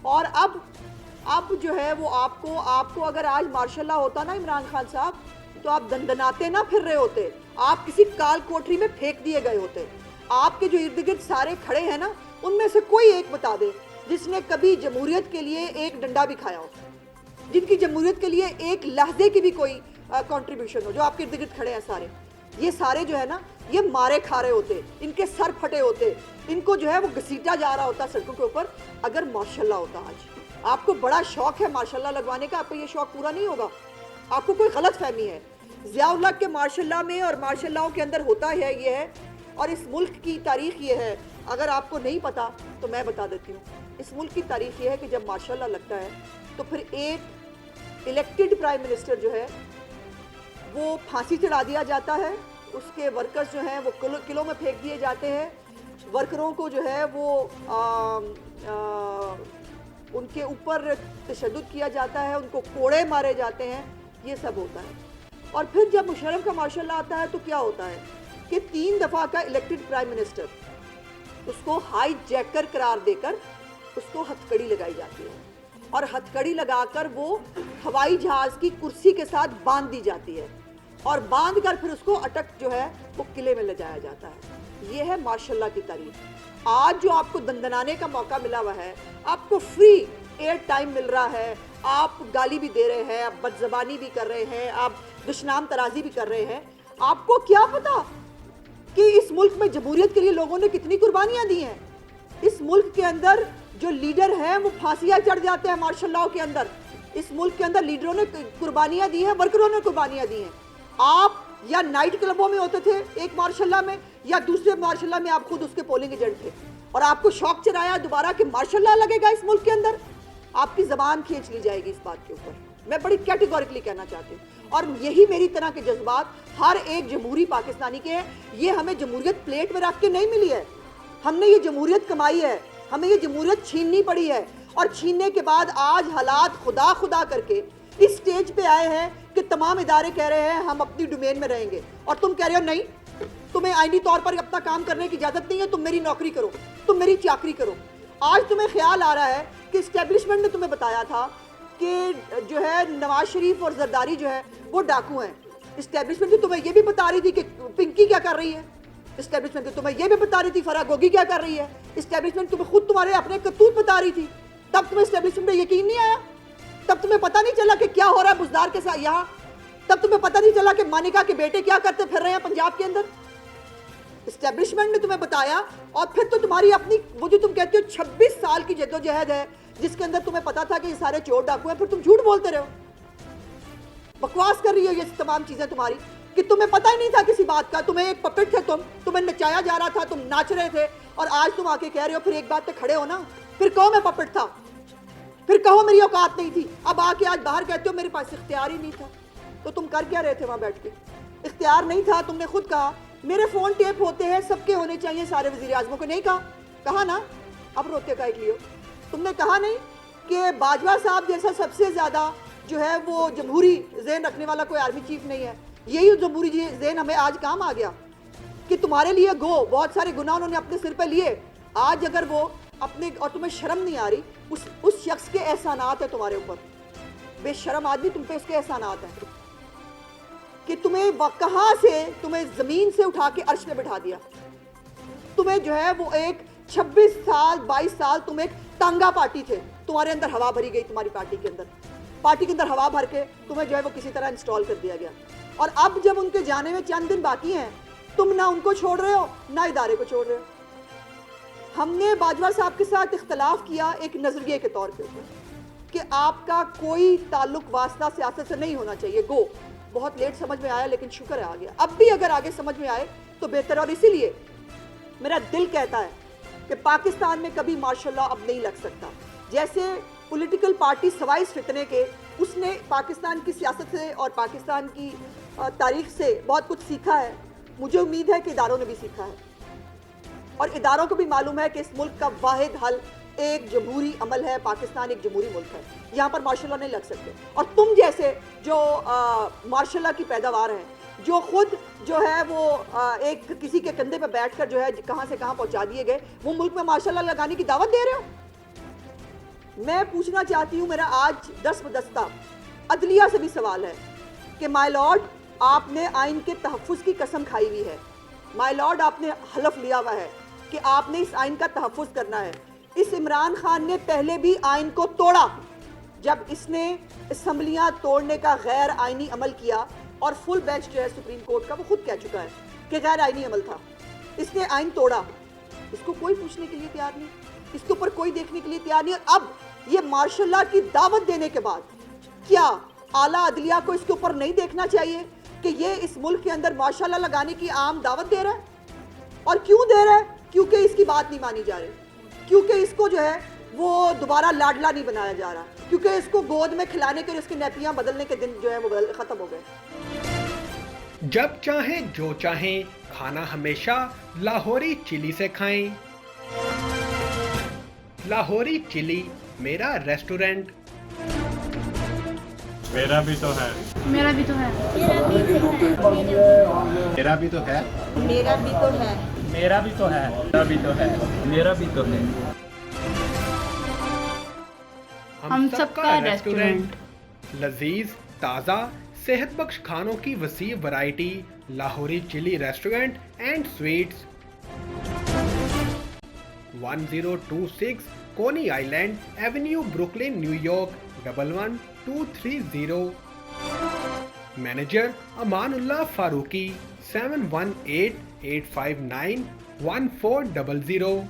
اور اب جو ہے وہ آپ کو اگر آج ماشاء اللہ ہوتا نا عمران خان صاحب تو آپ دندناتے نہ پھر رہے ہوتے, آپ کسی کال کوٹری میں پھینک دیے گئے ہوتے. آپ کے جو ارد گرد سارے کھڑے ہیں نا ان میں سے کوئی ایک بتا دے جس نے کبھی جمہوریت کے لیے ایک ڈنڈا بھی کھایا ہو, جن کی جمہوریت کے لیے ایک لحظے کی بھی کوئی کنٹریبیوشن ہو. جو آپ کے ارد گرد کھڑے ہیں سارے, یہ سارے جو ہے نا یہ مارے کھا رہے ہوتے, ان کے سر پھٹے ہوتے, ان کو جو ہے وہ گھسیٹا جا رہا ہوتا سڑکوں کے اوپر. اگر ماشاءاللہ ہوتا آج, آپ کو بڑا شوق ہے ماشاءاللہ لگوانے کا, آپ کو یہ شوق پورا نہیں ہوگا, آپ کو کوئی غلط فہمی ہے. ضیاء اللہ کے ماشاءاللہ میں اور ماشاءاللہ کے اندر ہوتا ہے یہ ہے, اور اس ملک کی تاریخ یہ ہے, اگر آپ کو نہیں پتا تو میں بتا دیتی ہوں. اس ملک کی تاریخ یہ ہے کہ جب ماشاءاللہ لگتا ہے تو پھر ایک الیکٹڈ پرائم منسٹر جو ہے وہ پھانسی چڑھا دیا جاتا ہے, اس کے ورکرز جو ہیں وہ قلعوں میں پھینک دیے جاتے ہیں, ورکروں کو جو ہے وہ ان کے اوپر تشدد کیا جاتا ہے, ان کو کوڑے مارے جاتے ہیں, یہ سب ہوتا ہے. اور پھر جب مشرف کا ماشاءاللہ آتا ہے تو کیا ہوتا ہے کہ 3 دفعہ کا الیکٹڈ پرائم منسٹر, اس کو ہائی جیکر قرار دے کر اس کو ہتھ کڑی لگائی جاتی ہے, اور ہتھ کڑی لگا کر وہ ہوائی جہاز کی کرسی کے ساتھ باندھ دی جاتی ہے, اور باندھ کر پھر اس کو اٹک جو ہے وہ قلعے میں لے جایا جاتا ہے. یہ ہے ماشاءاللہ کی تعریف. آج جو آپ کو دندنانے کا موقع ملا ہوا ہے, آپ کو فری ایئر ٹائم مل رہا ہے, آپ گالی بھی دے رہے ہیں, آپ بد زبانی بھی کر رہے ہیں, آپ دشنام ترازی بھی کر رہے ہیں. آپ کو کیا پتا کہ اس ملک میں جمہوریت کے لیے لوگوں نے کتنی قربانیاں دی ہیں. اس ملک کے اندر جو لیڈر ہیں وہ پھانسیاں چڑھ جاتے ہیں ماشاءاللہ کے اندر. اس ملک کے اندر لیڈروں نے قربانیاں دی ہیں, ورکروں نے قربانیاں دی ہیں. آپ یا نائٹ کلبوں میں ہوتے تھے ایک ماشاءاللہ میں, یا دوسرے ماشاءاللہ میں آپ خود اس کے پولنگ ایجنٹ تھے, اور آپ کو شوق چرایا دوبارہ کہ ماشاءاللہ لگے گا اس ملک کے اندر. آپ کی زبان کھینچ لی جائے گی اس بات کے اوپر, میں بڑی کیٹیگوریکلی کہنا چاہتی ہوں. اور یہی میری طرح کے جذبات ہر ایک جمہوری پاکستانی کے ہیں. یہ ہمیں جمہوریت پلیٹ میں رکھ کے نہیں ملی ہے, ہم نے یہ جمہوریت کمائی ہے, ہمیں یہ جمہوریت چھیننی پڑی ہے, اور چھیننے کے بعد آج حالات خدا کر کے اس سٹیج پہ آئے ہیں کہ تمام ادارے کہہ رہے ہیں ہم اپنی ڈومین میں رہیں گے, اور تم کہہ رہے ہو نہیں, تمہیں آئینی طور پر اپنا کام کرنے کی اجازت نہیں ہے, تم میری نوکری کرو, تم میری چاکری کرو. آج تمہیں خیال آ رہا ہے کہ اسٹیبلشمنٹ نے تمہیں بتایا تھا کہ جو ہے نواز شریف اور زرداری جو ہے وہ ڈاکو ہیں. اسٹیبلشمنٹ تو تمہیں یہ بھی بتا رہی تھی کہ پنکی کیا کر رہی ہے, اسٹیبلشمنٹ تو تمہیں یہ بھی بتا رہی تھی فرح گوگی کیا کر رہی ہے, اسٹیبلشمنٹ تمہیں خود تمہارے اپنے کرتوت بتا رہی تھی. تب تمہیں اسٹیبلشمنٹ پہ یقین نہیں آیا, تب تمہیں پتہ نہیں چلا کہ کیا ہو رہا ہے بزدار کے ساتھ یہاں, تب تمہیں پتہ نہیں چلا کہ مانیکا کے بیٹے کیا کرتے پھر رہے ہیں پنجاب کے اندر. اسٹیبلشمنٹ نے تمہیں بتایا, اور پھر تو تمہاری اپنی وہ جو تم کہتے ہو 26 سال کی جدوجہد ہے جس کے اندر تمہیں پتا تھا کہ یہ سارے چور ڈاکو ہیں, پھر تم جھوٹ بولتے رہے ہو, بکواس کر رہی ہو. یہ تمام چیزیں تمہاری کہ تمہیں پتہ ہی نہیں تھا کسی بات کا, تمہیں ایک پپٹ تھے, تمہیں نچایا جا رہا تھا, تم ناچ رہے تھے, اور آج تم آ کے کہہ رہے ہو, پھر ایک بات پہ کھڑے ہو نا, پھر کہو میں پپٹ تھا, پھر کہو میری اوقات نہیں تھی. اب آ کے آج باہر کہتے ہو میرے پاس اختیار ہی نہیں تھا. تو تم کر کیا رہے تھے وہاں بیٹھ کے؟ اختیار نہیں تھا, تم نے خود کہا میرے فون ٹیپ ہوتے ہیں, سب کے ہونے چاہیے سارے وزیر اعظموں کو, نہیں کہا نا, اب روتے کا ایک لیو. تم نے کہا نہیں کہ باجوہ صاحب جیسا سب سے زیادہ جو ہے وہ جمہوری ذہن رکھنے والا کوئی آرمی چیف نہیں ہے. یہی جمہوری ذہن ہمیں آج کام آ گیا کہ تمہارے لیے بہت سارے گناہ انہوں نے اپنے سر پہ لیے. آج اگر وہ اپنے, اور تمہیں شرم نہیں آ رہی, اس شخص کے احسانات ہیں تمہارے اوپر, بے شرم آدمی تم پہ اس کے احسانات ہیں کہ تمہیں کہاں سے تمہیں زمین سے اٹھا کے عرش پہ بٹھا دیا. تمہیں جو ہے وہ ایک 26 سال 22 سال تم ایک تانگا پارٹی تھے, تمہارے اندر ہوا بھری گئی, تمہاری پارٹی کے اندر ہوا بھر کے تمہیں جو ہے وہ کسی طرح انسٹال کر دیا گیا. اور اب جب ان کے جانے میں چند دن باقی ہیں, تم نہ ان کو چھوڑ رہے ہو نہ ادارے کو چھوڑ رہے ہو. ہم نے باجوہ صاحب کے ساتھ اختلاف کیا ایک نظریے کے طور پہ کہ آپ کا کوئی تعلق واسطہ سیاست سے نہیں ہونا چاہیے. بہت لیٹ سمجھ میں آیا, لیکن شکر ہے آ گیا. اب بھی اگر آگے سمجھ میں آئے تو بہتر. اور اسی لیے میرا دل کہتا ہے کہ پاکستان میں کبھی ماشاءاللہ اب نہیں لگ سکتا. جیسے پولیٹیکل پارٹی سوائے اس فتنے کے, اس نے پاکستان کی سیاست سے اور پاکستان کی تاریخ سے بہت کچھ سیکھا ہے. مجھے امید ہے کہ اداروں نے بھی سیکھا ہے, اور اداروں کو بھی معلوم ہے کہ اس ملک کا واحد حل ایک جمہوری عمل ہے. پاکستان ایک جمہوری ملک ہے, یہاں پر ماشاءاللہ نہیں لگ سکتے. اور تم جیسے جو ماشاءاللہ کی پیداوار ہیں, جو خود جو ہے وہ ایک کسی کے کندھے پہ بیٹھ کر جو ہے کہاں سے کہاں پہنچا دیے گئے, وہ ملک میں ماشاءاللہ لگانے کی دعوت دے رہے ہو. 26 سال 22 سال تم ایک تانگا پارٹی تھے, تمہارے اندر ہوا بھری گئی, تمہاری پارٹی کے اندر. پارٹی کے اندر ہوا بھر کے تمہیں جو ہے وہ کسی طرح انسٹال کر دیا گیا. میں پوچھنا چاہتی ہوں, میرا آج دست بدستہ عدلیہ سے بھی سوال ہے کہ مائی لارڈ, آپ نے آئین کے تحفظ کی قسم کھائی ہوئی ہے, مائی لارڈ آپ نے حلف لیا ہوا ہے کہ آپ نے اس آئین کا تحفظ کرنا ہے. اس عمران خان نے پہلے بھی آئین کو توڑا جب اس نے اسمبلیاں توڑنے کا غیر آئینی عمل کیا, اور فل بینچ جو ہے سپریم کورٹ کا وہ خود کہہ چکا ہے کہ غیر آئینی عمل تھا. اس نے آئین توڑا, اس کو کوئی پوچھنے کے لیے تیار نہیں, اس کے اوپر کوئی دیکھنے کے لیے تیار نہیں. اور اب یہ مارشل لاء کی دعوت دینے کے بعد کیا اعلیٰ عدلیہ کو اس کے اوپر نہیں دیکھنا چاہیے کہ یہ اس ملک کے اندر مارشل لاء لگانے کی عام دعوت دے رہا ہے؟ اور کیوں دے رہا ہے؟ کیونکہ اس کی بات نہیں مانی جا رہی, کیونکہ اس کو جو ہے وہ دوبارہ لاڈلا نہیں بنایا جا رہا, کیونکہ اس کو گود میں کھلانے کے اور اس کی نیپیاں بدلنے کے دن جو ہے وہ ختم ہو گئے. جب چاہیں جو چاہیں کھانا ہمیشہ لاہوری چلی سے کھائیں. لاہوری چلی میرا ریسٹورنٹ. میرا بھی تو ہے. میرا بھی تو ہے. میرا بھی تو ہے. میرا بھی تو ہے. میرا بھی تو ہے. میرا بھی تو ہے. میرا بھی تو ہے. ہم سب کا ریسٹورنٹ. لذیذ تازہ صحت بخش کھانوں کی وسیع ورائٹی. لاہوری چلی restaurant and sweets, 1026 Coney Island avenue, Brooklyn, New York 11230. Manager Aman Ullah Farooqui, 7188591400.